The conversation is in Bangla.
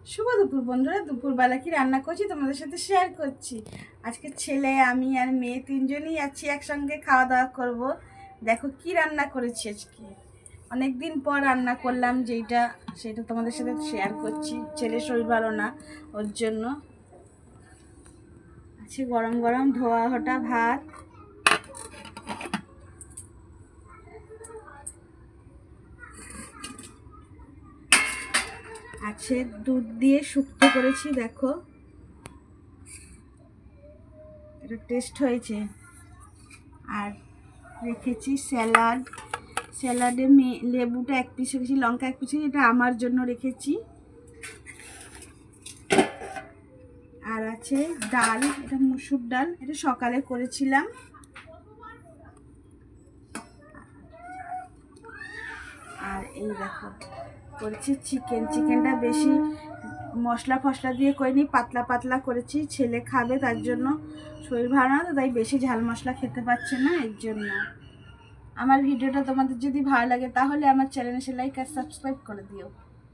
শুভ দুপুর বন্ধুরা। দুপুরবেলা কি রান্না করছি তোমাদের সাথে শেয়ার করছি। আজকে ছেলে, আমি আর মেয়ে তিনজনই আছি, একসঙ্গে খাওয়া দাওয়া করব। দেখো কি রান্না করেছি আজকে। অনেক দিন পর রান্না করলাম সেটা তোমাদের সাথে শেয়ার করছি। ছেলের শরীর ভালো না, ওর জন্য আছে গরম গরম ধোয়া ওঠা ভাত, আছে দুধ দিয়ে শুক্তো করেছি, দেখো এটা টেস্ট হয়েছে। আর রেখেছি স্যালাডে লেবুটা এক পিস রেখেছি, লঙ্কা এক পিস, এটা আমার জন্য রেখেছি। আর আছে ডাল, এটা মুসুর ডাল, এটা সকালে করেছিলাম। আর এই দেখো করেছি চিকেনটা বেশি মশলা ফসলা দিয়ে করিনি, পাতলা পাতলা করেছি। ছেলে খাবে, তার জন্য শরীর ভালো না তো, তাই বেশি ঝাল মশলা খেতে পারছে না, এর জন্য। আমার ভিডিওটা তোমাদের যদি ভালো লাগে তাহলে আমার চ্যানেলে লাইক আর সাবস্ক্রাইব করে দিও।